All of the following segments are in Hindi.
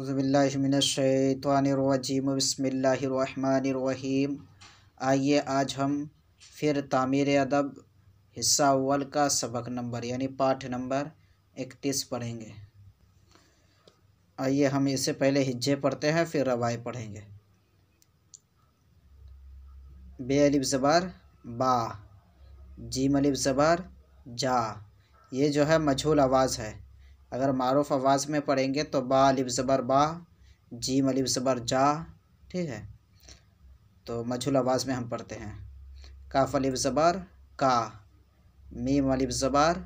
औज़ुबिल्लाहिमिनश्शैतानिर्रजीम बिस्मिल्लाहिर्रहमानिर्रहीम। आइए आज हम फिर तामीर अदब हिस्सा अव्वल का सबक नंबर यानी पाठ नंबर 31 पढ़ेंगे। आइए हम इससे पहले हिज्जे पढ़ते हैं फिर रवाएँ पढ़ेंगे। बे अलिफ ज़बर बा, जीम अलिफ ज़बर जा। ये जो है मजहूल आवाज़ है। अगर मारूफ आवाज़ में पढ़ेंगे तो बा अलिफ ज़बर बा, जीम अलिफ ज़बर जा। ठीक है, तो मजहूल आवाज़ में हम पढ़ते हैं। काफ अलिफ ज़बर का, मीम अलिफ ज़बर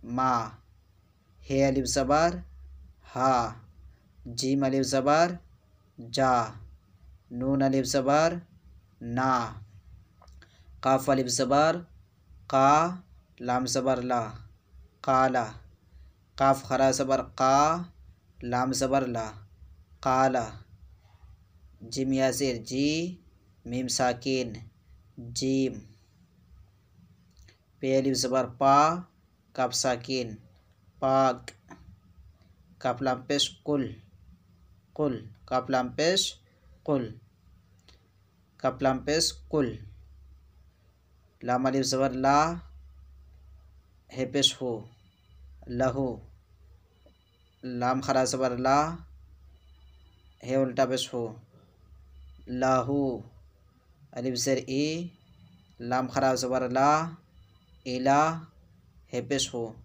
मा, हे अलिफ ज़बर हा, जीम अलिफ ज़बर जा, नून अलिफ ज़बर ना, काफ अलिफ ज़बर का, लाम ज़बर ला, काला, काफ खरा ज़बर का, लाम ज़बर ला, काला, जिम याज़िर जी, मीम साकिन जीम, पे अलिफ ज़बर पा, काफ साकिन पाक, काफ लाम पेश कुल, कुल, काफ लाम पेश कुल, काफ लाम पेश कुल, लाम अलिफ ज़बर ला, हे पेश हो, लहू, लाम खरा ज़बर ला, हे उल्टा पेश हो, लाहू, अलिफ ज़र ई, लाम खरा ज़बर ला, इला, हे पेश हो,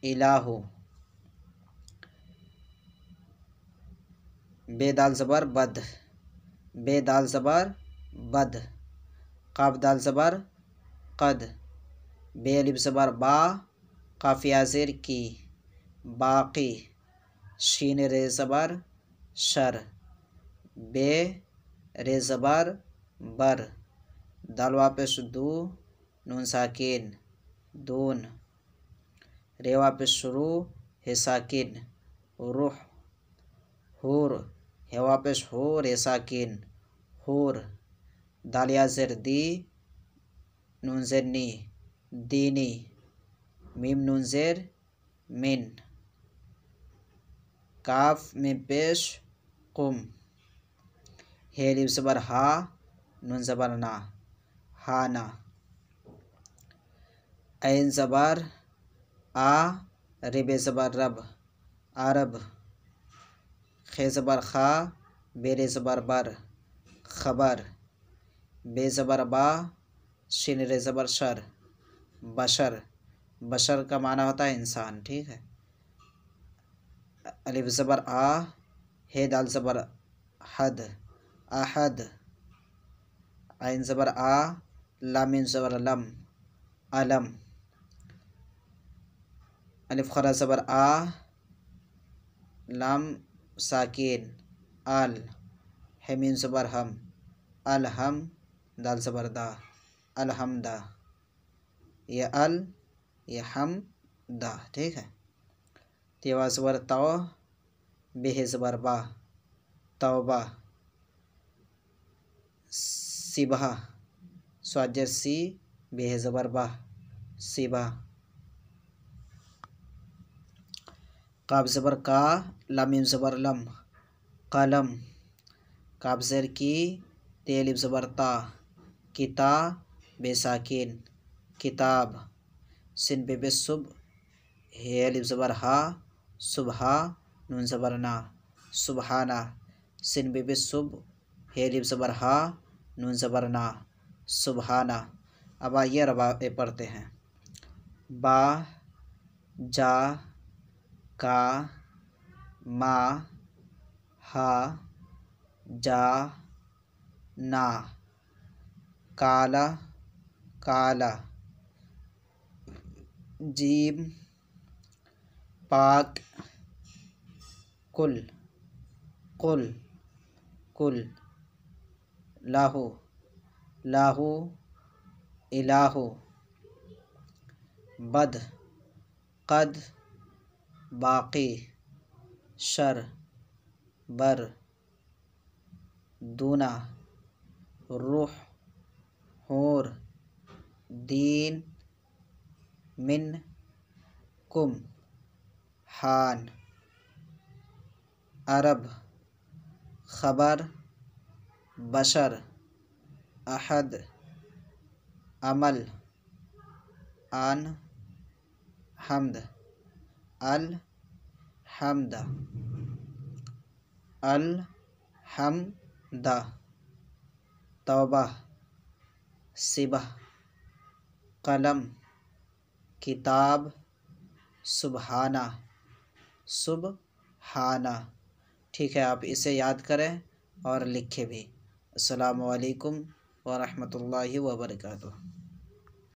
इलाहू, बे दाल ज़बर बद, बे दाल ज़बर बद, काफ दाल ज़बर कद, बे अलिफ ज़बर बा, काफ या ज़ेर की, बाकी, शीन रे ज़बर शर, बे रे ज़बर बर, दाल वापिस दू, नून साकिन दून, रे वापिस शुरू, हे साकिन रूह, हूर, हे वापिस हो, रे साकिन हूर, दाल या ज़ेर दी, नून ज़ेर नी दीनी, मीम नून ज़ेर मिन, काफ मीम पेश कुम, हे अलिफ ज़बर हा, नून ज़बर ना हाना, ऐन ज़बर आ, रिबे ज़बर रब अरब, खे ज़बर खा, बेरे ज़बर बर खबर, बे ज़बर बा, शिन रे ज़बर शर बशर, बशर का माना होता है इंसान। ठीक है, अलिफ ज़बर आ, हे दाल ज़बर हद अहद, ऐन ज़बर आ, लाम ज़बर लम अलम, अलिफ खरा ज़बर आ, लाम साकिन अल, हेमीन ज़बर हम अलहम, दाल ज़बर दा अलहमदा, ये अल ये हम दा। ठीक है, तेवा ज़बर तौ, बेह ज़बर बा तौबा, सिबहा, स्वाजर सी, बेह ज़बर बा सिबा, काफ ज़बर का, लाम ज़बर लम कलम, काफ ज़ेर की, ते अलिफ ज़बर ता, किता, बेसाकिन किताब, सिन बे सुब, हे अलिफ ज़बर हा, सुबहा, नून ज़बर ना सुबहाना, सिन बे सुब, हे अलिफ ज़बर हा, नून ज़बर ना सुबहाना। अब आइए रबा पढ़ते हैं। बा, जा, का, मा, हा, जा, ना, काला, काला, जीम, पाक, कुल, कुल, कुल, लाहू, लाहू, इलाहू, बद, कद, बाकी, शर, बर, दूना, रूह, हूर, दीन, मिन, कुम, हान, अरब, ख़बर बशर, अहद, अमल, आन, हमद, अल हमद, अल हमद, तौबा, सिबह, कलम, किताब, सुबहाना, सुबहाना। ठीक है, आप इसे याद करें और लिखें भी। अस्सलामु अलैकुम व रहमतुल्लाहि व बरकातुहू।